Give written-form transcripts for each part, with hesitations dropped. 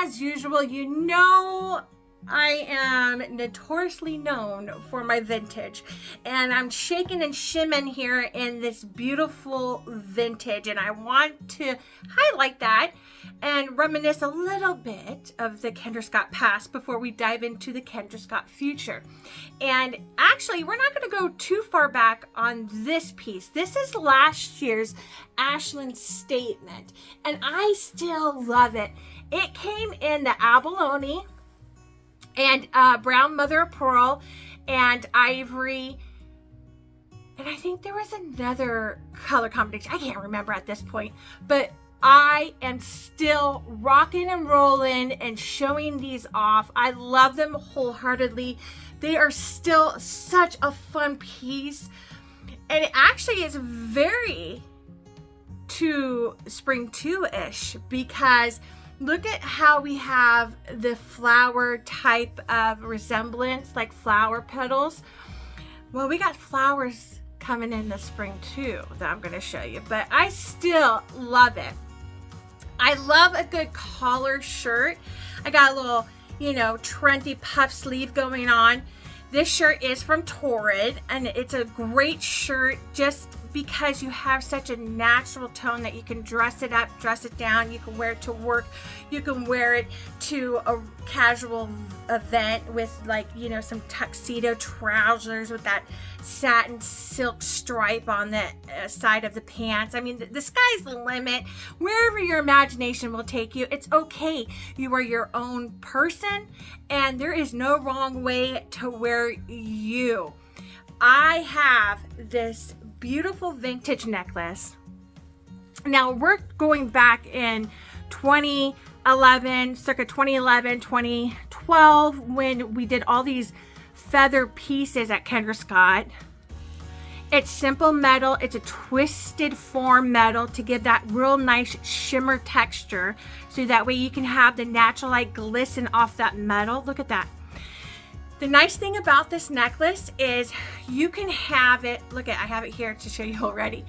as usual, you know I am notoriously known for my vintage, and I'm shaking and shimming here in this beautiful vintage, and I want to highlight that and reminisce a little bit of the Kendra Scott past before we dive into the Kendra Scott future. And actually, we're not going to go too far back on this piece. This is last year's Ashland Statement, and I still love it. It came in the abalone and brown mother of pearl and ivory, and I think there was another color combination. I can't remember at this point, but I am still rocking and rolling and showing these off. I love them wholeheartedly. They are still such a fun piece, and it actually is very to spring 2-ish, because look at how we have the flower type of resemblance, like flower petals. Well, we got flowers coming in the spring too that I'm going to show you, but I still love it. I love a good collar shirt. I got a little, you know, trendy puff sleeve going on. This shirt is from Torrid, and it's a great shirt just because you have such a natural tone that you can dress it up, dress it down. You can wear it to work. You can wear it to a casual event with, like, you know, some tuxedo trousers with that satin silk stripe on the side of the pants. I mean, the sky's the limit. Wherever your imagination will take you, it's okay. You are your own person, and there is no wrong way to wear you. I have this beautiful vintage necklace. Now we're going back in 2011, circa 2011, 2012, when we did all these feather pieces at Kendra Scott. It's simple metal. It's a twisted form metal to give that real nice shimmer texture, so that way you can have the natural light glisten off that metal. Look at that. The nice thing about this necklace is you can have it, look at, I have it here to show you already.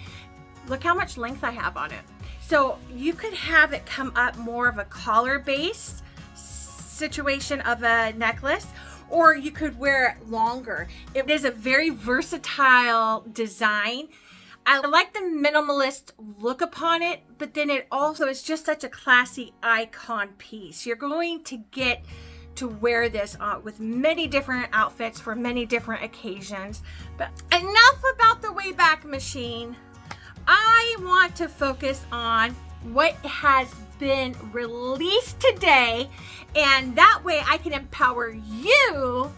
Look how much length I have on it. So you could have it come up more of a collar base situation of a necklace, or you could wear it longer. It is a very versatile design. I like the minimalist look upon it, but then it also is just such a classy icon piece. You're going to get to wear this with many different outfits for many different occasions. But enough about the Wayback Machine. I want to focus on what has been released today, and that way I can empower you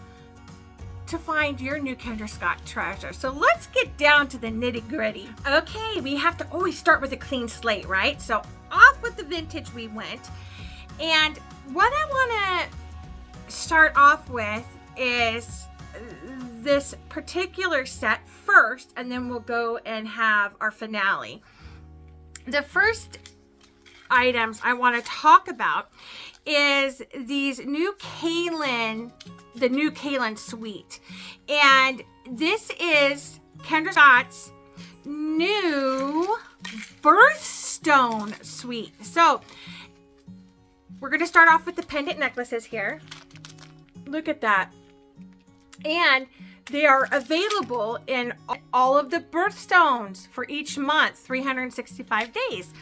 to find your new Kendra Scott treasure. So let's get down to the nitty-gritty. Okay, we have to always start with a clean slate, right? So off with the vintage we went, and what I want to start off with is this particular set first, and then we'll go and have our finale. The first items I want to talk about is these new Kaylin, the new Kaylin suite, and this is Kendra Scott's new birthstone suite. So we're going to start off with the pendant necklaces here. Look at that. And they are available in all of the birthstones for each month, 365 days.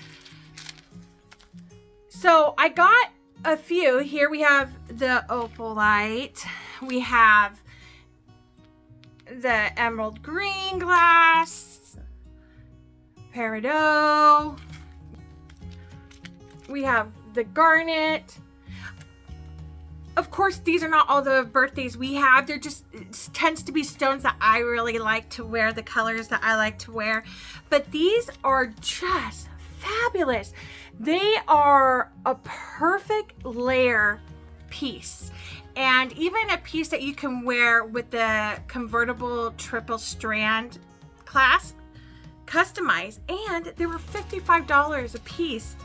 So I got a few. Here we have the opalite. We have the emerald green glass, peridot. We have the garnet. Of course, these are not all the birthdays we have. They're just, it tends to be stones that I really like to wear, the colors that I like to wear. But these are just fabulous. They are a perfect layer piece, and even a piece that you can wear with the convertible triple strand clasp, customized, and they were $55 a piece.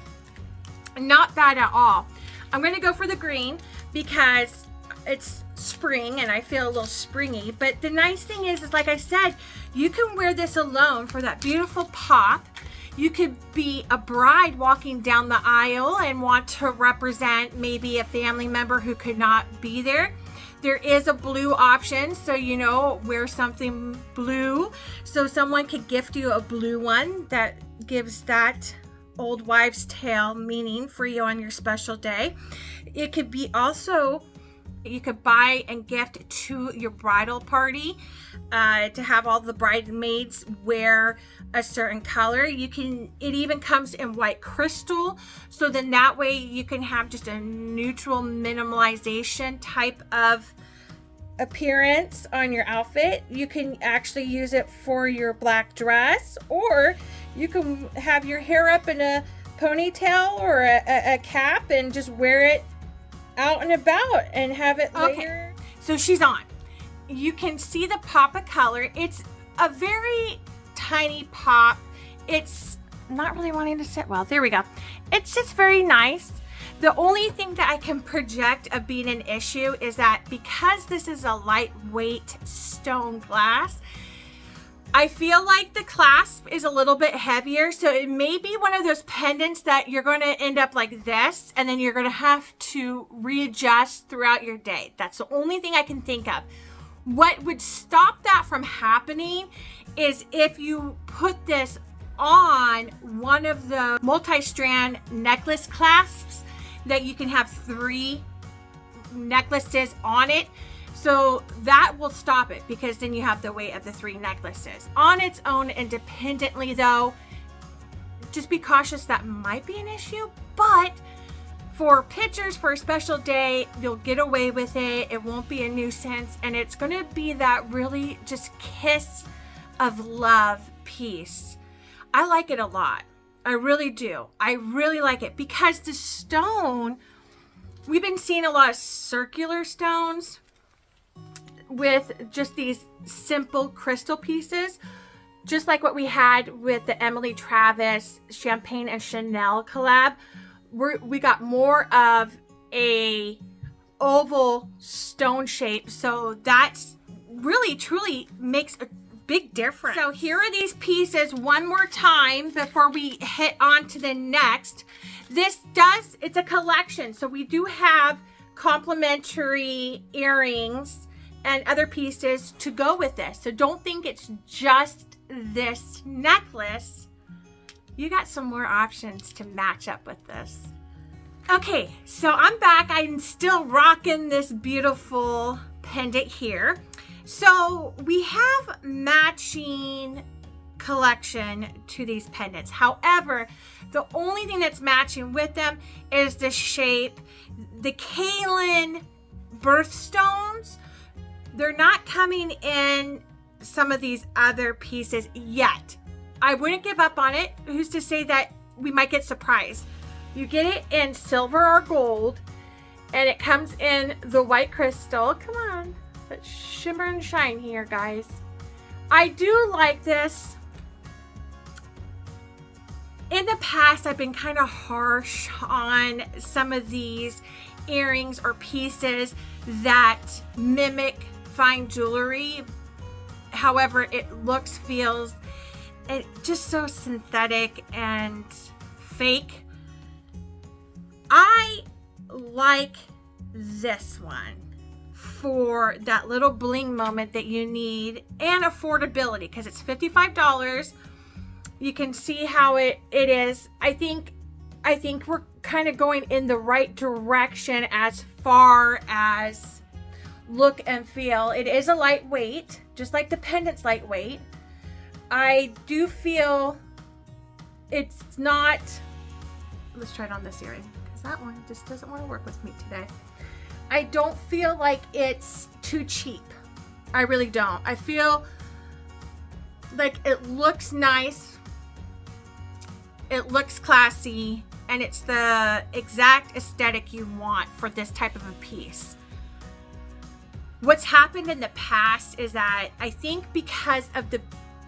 Not bad at all. I'm going to go for the green because it's spring and I feel a little springy. But the nice thing is like I said, you can wear this alone for that beautiful pop. You could be a bride walking down the aisle and want to represent maybe a family member who could not be there. There is a blue option, so you know, wear something blue. So someone could gift you a blue one that gives that old wives' tale meaning for you on your special day. It could be also, you could buy and gift to your bridal party to have all the bridesmaids wear a certain color. It even comes in white crystal, so then that way you can have just a neutral minimalization type of appearance on your outfit. You can actually use it for your black dress, or you can have your hair up in a ponytail or a cap and just wear it out and about and have it layered. So she's on. You can see the pop of color. It's a very tiny pop. It's not really wanting to sit well. There we go. It's just very nice. The only thing that I can project of being an issue is that because this is a lightweight stone glass, I feel like the clasp is a little bit heavier, so it may be one of those pendants that you're going to end up like this, and then you're going to have to readjust throughout your day. That's the only thing I can think of. What would stop that from happening is if you put this on one of the multi-strand necklace clasps that you can have 3 necklaces on it. So that will stop it, because then you have the weight of the 3 necklaces. On its own, independently though, just be cautious, that might be an issue, but for pictures for a special day, you'll get away with it. It won't be a nuisance, and it's gonna be that really just kiss of love piece. I like it a lot. I really do. I really like it because the stone, we've been seeing a lot of circular stones with just these simple crystal pieces, just like what we had with the Emily Travis Champagne and Chanel collab. We got more of a oval stone shape, so that's really truly makes a big difference. So here are these pieces one more time before we hit on to the next. It's a collection, so we do have complimentary earrings and other pieces to go with this. So don't think it's just this necklace. You got some more options to match up with this. Okay, so I'm back. I'm still rocking this beautiful pendant here. So we have matching collection to these pendants. However, the only thing that's matching with them is the shape. The kaolin birthstones, they're not coming in some of these other pieces yet. I wouldn't give up on it. Who's to say that we might get surprised? You get it in silver or gold, and it comes in the white crystal. Come on, let's shimmer and shine here, guys. I do like this. In the past, I've been kind of harsh on some of these earrings or pieces that mimic fine jewelry. However, it looks, feels, and just so synthetic and fake. I like this one for that little bling moment that you need, and affordability, because it's $55. You can see how it is. I think we're kind of going in the right direction as far as look and feel. It is a lightweight, just like the pendant's lightweight. I do feel it's not, let's try it on this earring, because that one just doesn't want to work with me today. I don't feel like it's too cheap. I really don't. I feel like it looks nice, it looks classy, and it's the exact aesthetic you want for this type of a piece. What's happened in the past is that I think because of the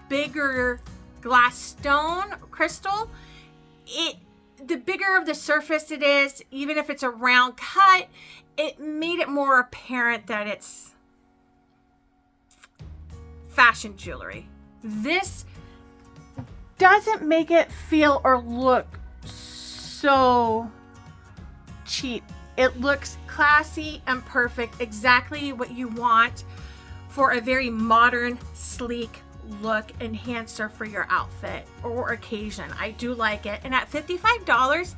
bigger glass stone crystal, the bigger of the surface it is, even if it's a round cut, it made it more apparent that it's fashion jewelry. This doesn't make it feel or look so cheap. It looks classy and perfect, exactly what you want for a very modern, sleek look enhancer for your outfit or occasion. I do like it. And at $55,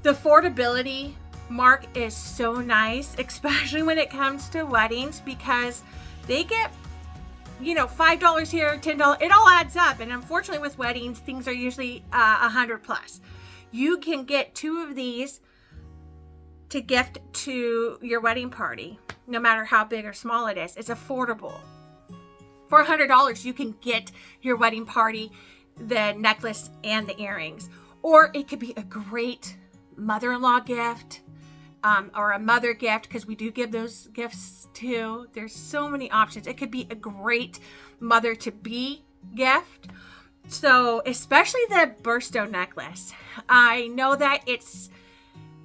the affordability mark is so nice, especially when it comes to weddings, because they get, you know, $5 here, $10, it all adds up. And unfortunately with weddings, things are usually 100 plus. You can get 2 of these to gift to your wedding party, no matter how big or small it is. It's affordable. For $100, you can get your wedding party the necklace and the earrings. Or it could be a great mother-in-law gift, or a mother gift, because we do give those gifts too. There's so many options. It could be a great mother-to-be gift. So especially the birthstone necklace. I know that it's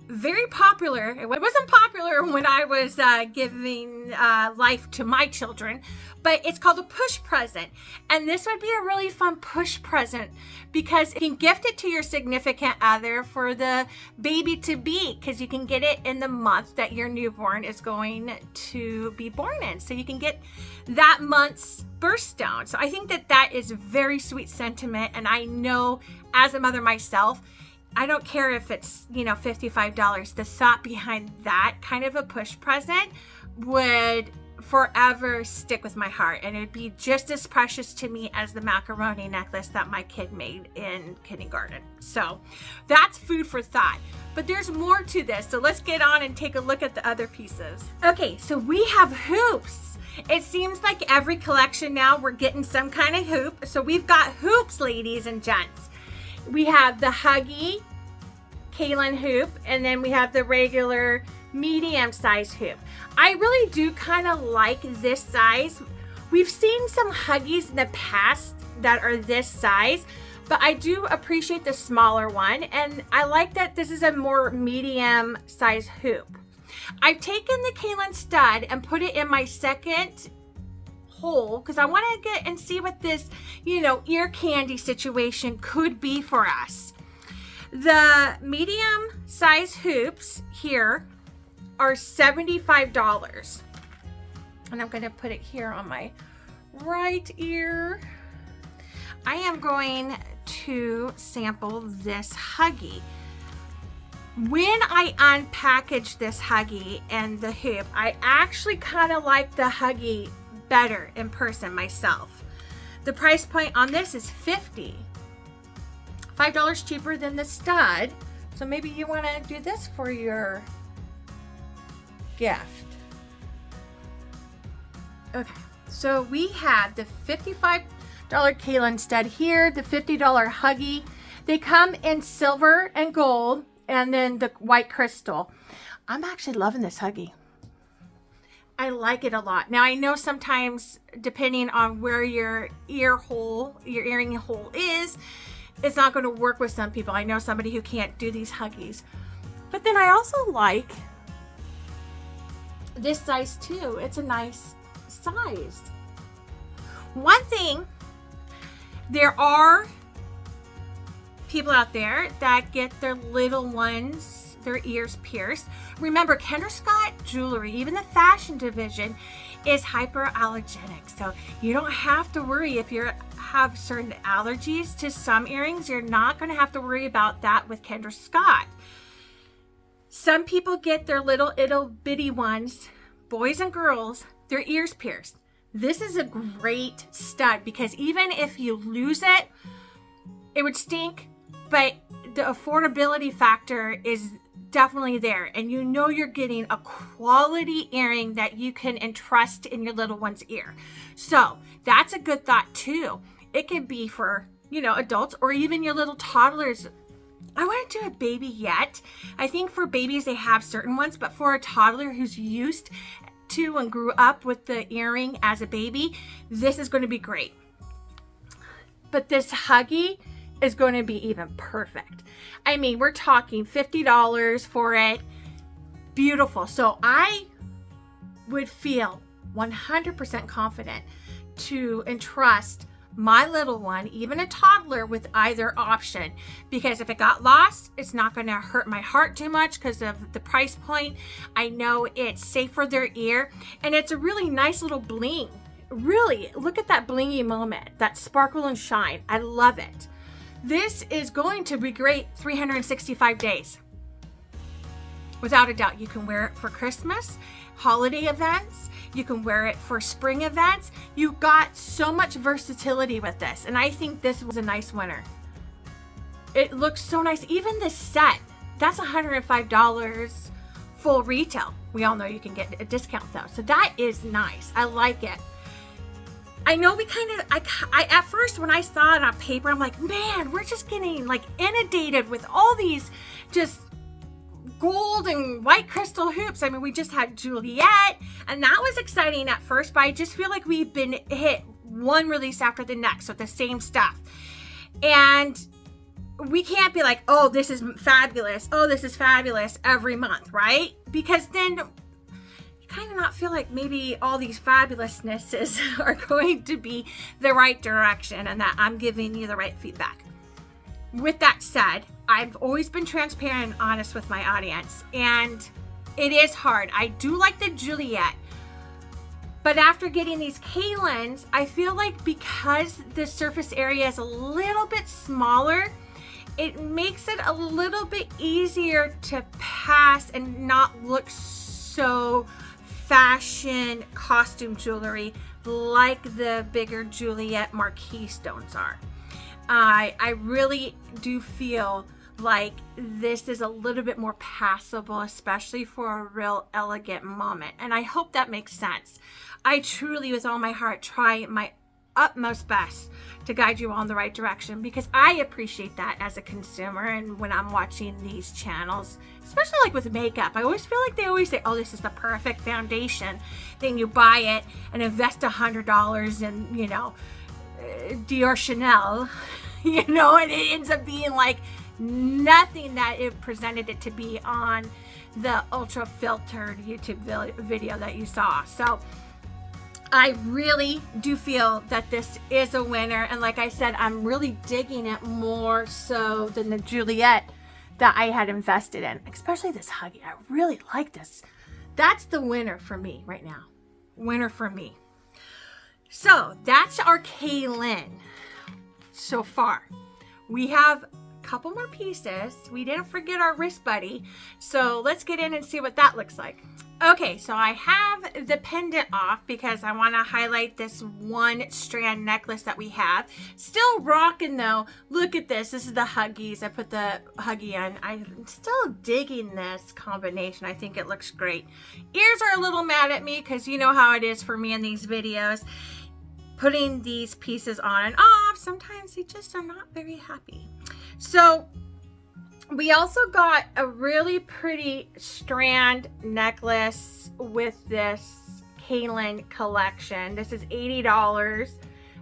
very popular. It wasn't popular when I was giving life to my children, but it's called a push present. And this would be a really fun push present because you can gift it to your significant other for the baby to be, because you can get it in the month that your newborn is going to be born in. So you can get that month's birthstone. So I think that that is a very sweet sentiment. And I know as a mother myself, I don't care if it's, you know, $55. The thought behind that kind of a push present would forever stick with my heart. And it would be just as precious to me as the macaroni necklace that my kid made in kindergarten. So that's food for thought. But there's more to this. So let's get on and take a look at the other pieces. Okay, so we have hoops. It seems like every collection now we're getting some kind of hoop. So we've got hoops, ladies and gents. We have the Huggy Kaylin hoop, and then we have the regular medium size hoop. I really do kind of like this size. We've seen some Huggies in the past that are this size, but I do appreciate the smaller one, and I like that this is a more medium size hoop. I've taken the Kaylin stud and put it in my second hole because I want to get and see what this, you know, ear candy situation could be for us. The medium size hoops here are $75. And I'm going to put it here on my right ear. I am going to sample this Huggy. When I unpackage this Huggy and the hoop, I actually kind of like the Huggy better in person myself. The price point on this is $5 cheaper than the stud. So maybe you want to do this for your gift. Okay, so we have the $55 Kaylin stud here, the $50 Huggy. They come in silver and gold, and then the white crystal. I'm actually loving this Huggy. I like it a lot. Now I know sometimes depending on where your earring hole is, it's not going to work with some people. I know somebody who can't do these Huggies. But then I also like this size too. It's a nice size. One thing, there are people out there that get their little ones, their ears pierced. Remember, Kendra Scott Jewelry, even the fashion division, is hyperallergenic. So you don't have to worry if you have certain allergies to some earrings. You're not going to have to worry about that with Kendra Scott. Some people get their little ittle bitty ones, boys and girls, their ears pierced. This is a great stud because even if you lose it, it would stink, but the affordability factor is definitely there, and you know you're getting a quality earring that you can entrust in your little one's ear. So that's a good thought too. It could be for, you know, adults or even your little toddlers. I wouldn't do a baby yet. I think for babies they have certain ones, but for a toddler who's used to and grew up with the earring as a baby, this is going to be great. But this Huggy is going to be even perfect. I mean, we're talking $50 for it. Beautiful. So I would feel 100% confident to entrust my little one, even a toddler, with either option, because if it got lost, it's not going to hurt my heart too much because of the price point. I know it's safe for their ear, and it's a really nice little bling. Really, look at that blingy moment, that sparkle and shine. I love it. This is going to be great 365 days. Without a doubt. You can wear it for Christmas, holiday events. You can wear it for spring events. You got so much versatility with this, and I think this was a nice winner. It looks so nice. Even this set, that's $105 full retail. We all know you can get a discount though, so that is nice. I like it. I know we kind of, I at first when I saw it on paper, I'm like, man, we're just getting like inundated with all these just gold and white crystal hoops. I mean, we just had Juliet, and that was exciting at first, but I just feel like we've been hit one release after the next with the same stuff. And we can't be like, oh, this is fabulous. Oh, this is fabulous every month, right? Because then kind of not feel like maybe all these fabulousnesses are going to be the right direction and that I'm giving you the right feedback. With that said, I've always been transparent and honest with my audience, and it is hard. I do like the Juliet, but after getting these Kaylins, I feel like because the surface area is a little bit smaller, it makes it a little bit easier to pass and not look so fashion costume jewelry like the bigger Juliet marquee stones are. I really do feel like this is a little bit more passable, especially for a real elegant moment, and I hope that makes sense. I truly, with all my heart, try my utmost best to guide you all in the right direction, because I appreciate that as a consumer. And when I'm watching these channels, especially like with makeup, I always feel like they always say, oh, this is the perfect foundation. Then you buy it and invest $100 in, you know, Dior Chanel, you know, and it ends up being like nothing that it presented it to be on the ultra filtered YouTube video that you saw. So I really do feel that this is a winner, and like I said, I'm really digging it more so than the Juliet that I had invested in, especially this Huggy. I really like this. That's the winner for me right now. Winner for me. So that's our Kaylin so far. We have a couple more pieces. We didn't forget our wrist buddy, so let's get in and see what that looks like. Okay, so I have the pendant off because I want to highlight this one strand necklace that we have. Still rocking though. Look at this. This is the Huggies. I put the Huggy on. I'm still digging this combination. I think it looks great. Ears are a little mad at me because you know how it is for me in these videos. Putting these pieces on and off, sometimes they just are not very happy. So we also got a really pretty strand necklace with this Kaylin collection. This is $80.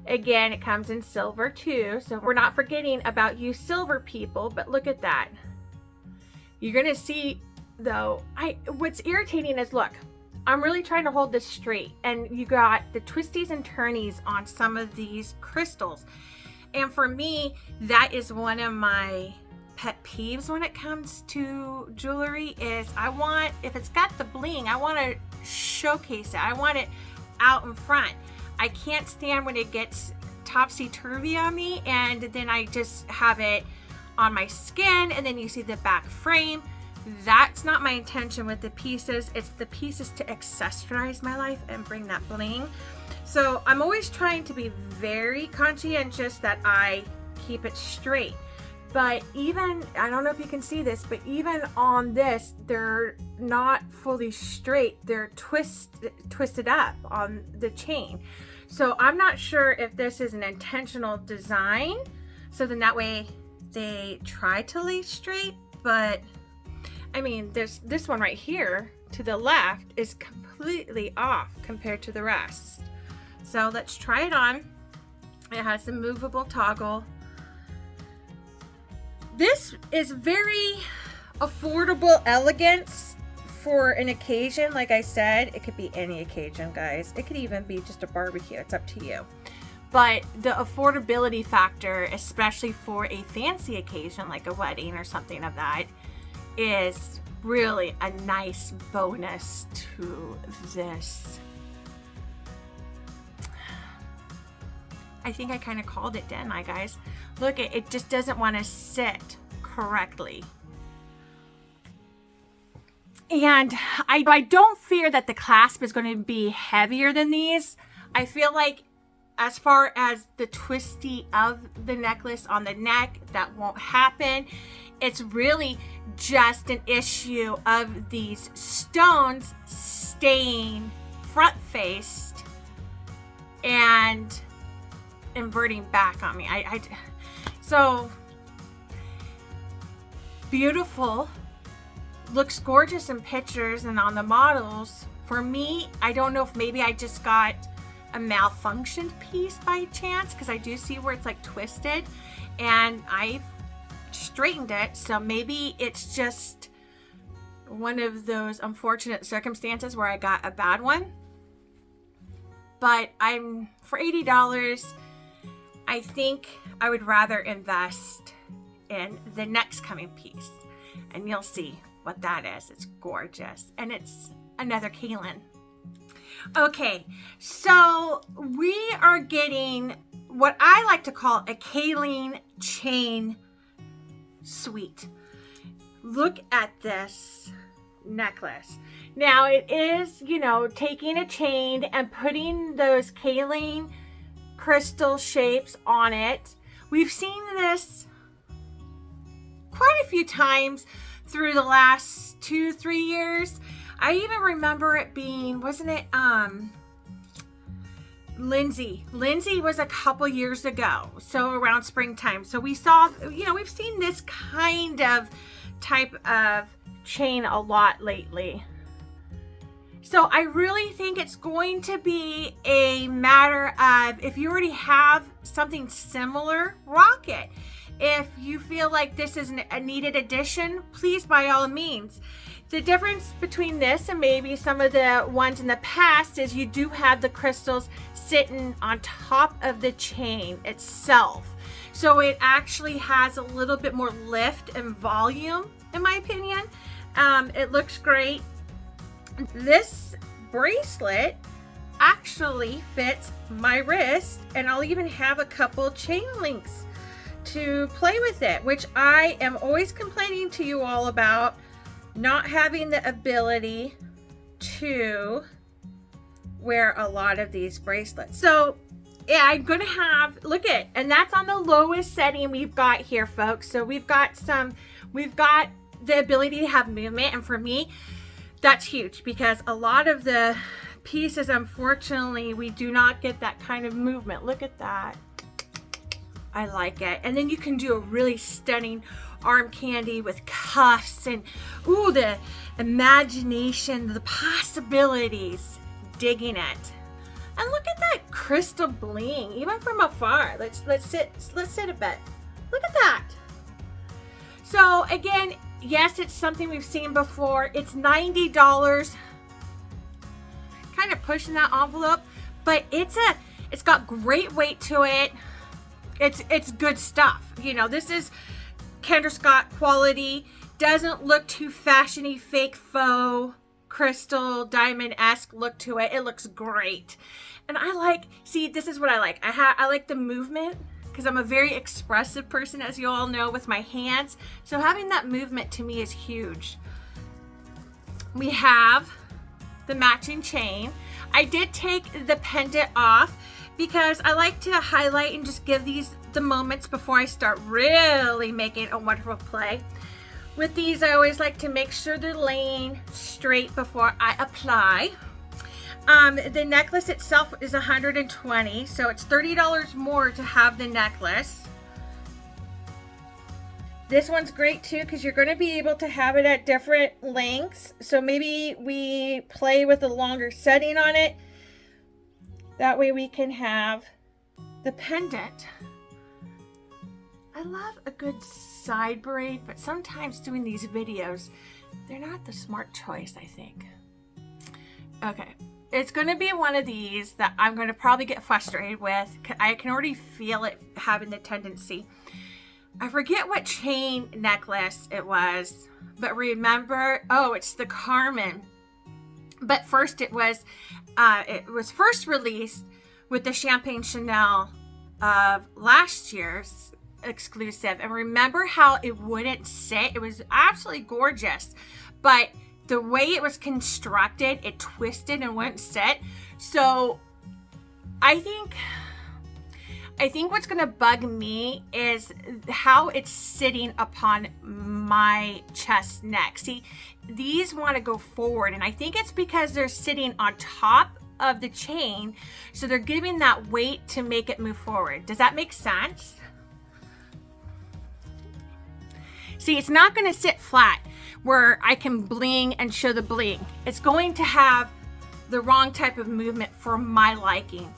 Again, it comes in silver too, so we're not forgetting about you silver people, but look at that. You're gonna see though, what's irritating is, look, I'm really trying to hold this straight, and you got the twisties and turnies on some of these crystals. And for me, that is one of my pet peeves when it comes to jewelry is I want, if it's got the bling, I want to showcase it. I want it out in front. I can't stand when it gets topsy-turvy on me and then I just have it on my skin and then you see the back frame. That's not my intention with the pieces. It's the pieces to accessorize my life and bring that bling. So I'm always trying to be very conscientious that I keep it straight. But even, I don't know if you can see this, but even on this, they're not fully straight. They're twisted up on the chain. So I'm not sure if this is an intentional design. So then that way they try to lay straight, but I mean, there's this one right here to the left is completely off compared to the rest. So let's try it on. It has a movable toggle. This is very affordable elegance for an occasion. Like I said, it could be any occasion, guys. It could even be just a barbecue. It's up to you. but the affordability factor, especially for a fancy occasion like a wedding or something of that, is really a nice bonus to this. I think I kind of called it, didn't I, guys? Look, it just doesn't want to sit correctly. And I don't fear that the clasp is going to be heavier than these. I feel like as far as the twisty of the necklace on the neck, that won't happen. It's really just an issue of these stones staying front-faced and inverting back on me. So beautiful, looks gorgeous in pictures and on the models. For me, I don't know if maybe I just got a malfunctioned piece by chance, because I do see where it's like twisted, and I've straightened it, so maybe it's just one of those unfortunate circumstances where I got a bad one. But for $80, I think I would rather invest in the next coming piece, and you'll see what that is. It's gorgeous, and it's another kaolin. Okay, so we are getting what I like to call a kaolin chain suite. Look at this necklace. Now it is, you know, taking a chain and putting those kaolin crystal shapes on it. We've seen this quite a few times through the last 2-3 years. I even remember it being, wasn't it Lindsay was a couple years ago, so around springtime. So we saw, you know, we've seen this kind of type of chain a lot lately. So I really think it's going to be a matter of, if you already have something similar, rock it. If you feel like this is a needed addition, please, by all means. The difference between this and maybe some of the ones in the past is you do have the crystals sitting on top of the chain itself. So it actually has a little bit more lift and volume, in my opinion. It looks great. This bracelet actually fits my wrist, and I'll even have a couple chain links to play with it, which I am always complaining to you all about, not having the ability to wear a lot of these bracelets. So yeah, I'm gonna have, look at, and that's on the lowest setting we've got here, folks. So we've got the ability to have movement, and for me, that's huge, because a lot of the pieces, unfortunately, we do not get that kind of movement. Look at that. I like it. And then you can do a really stunning arm candy with cuffs, and ooh, the imagination, the possibilities, digging it. And look at that crystal bling, even from afar. Let's sit a bit. Look at that. So again, yes, it's something we've seen before. It's $90. Kind of pushing that envelope, but it's got great weight to it. It's good stuff. You know, this is Kendra Scott quality. Doesn't look too fashiony, fake faux crystal diamond-esque look to it. It looks great. And I like, see, this is what I like. I like the movement, because I'm a very expressive person, as you all know, with my hands. So having that movement to me is huge. We have the matching chain. I did take the pendant off because I like to highlight and just give these the moments before I start really making a wonderful play. With these, I always like to make sure they're laying straight before I apply. The necklace itself is $120, so it's $30 more to have the necklace. This one's great too, because you're going to be able to have it at different lengths. So maybe we play with a longer setting on it. That way we can have the pendant. I love a good side braid, but sometimes doing these videos, they're not the smart choice, I think. Okay, it's going to be one of these that I'm going to probably get frustrated with. I can already feel it having the tendency. I forget what chain necklace it was, but remember, oh, it's the Carmen. But first it was first released with the Champagne Chanel of last year's exclusive. And remember how it wouldn't sit? It was absolutely gorgeous, but the way it was constructed, it twisted and wouldn't sit. So I think what's going to bug me is how it's sitting upon my chest neck. See, these want to go forward, and I think it's because they're sitting on top of the chain, so they're giving that weight to make it move forward. Does that make sense? See, it's not going to sit flat where I can bling and show the bling. It's going to have the wrong type of movement for my liking.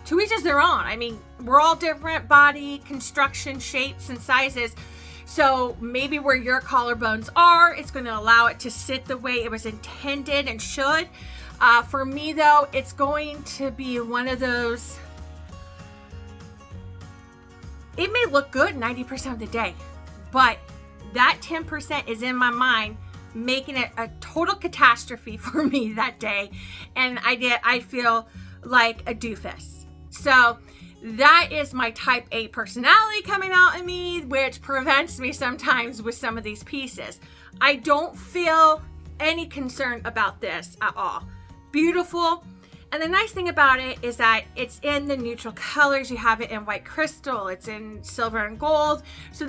To each is their own. I mean, we're all different body construction shapes and sizes. So maybe where your collarbones are, it's going to allow it to sit the way it was intended and should. For me though, it's going to be one of those, it may look good 90% of the day, but that 10% is in my mind, making it a total catastrophe for me that day. And I feel like a doofus. So that is my type A personality coming out in me, which prevents me sometimes with some of these pieces. I don't feel any concern about this at all. Beautiful. And the nice thing about it is that it's in the neutral colors. You have it in white crystal, it's in silver and gold. So this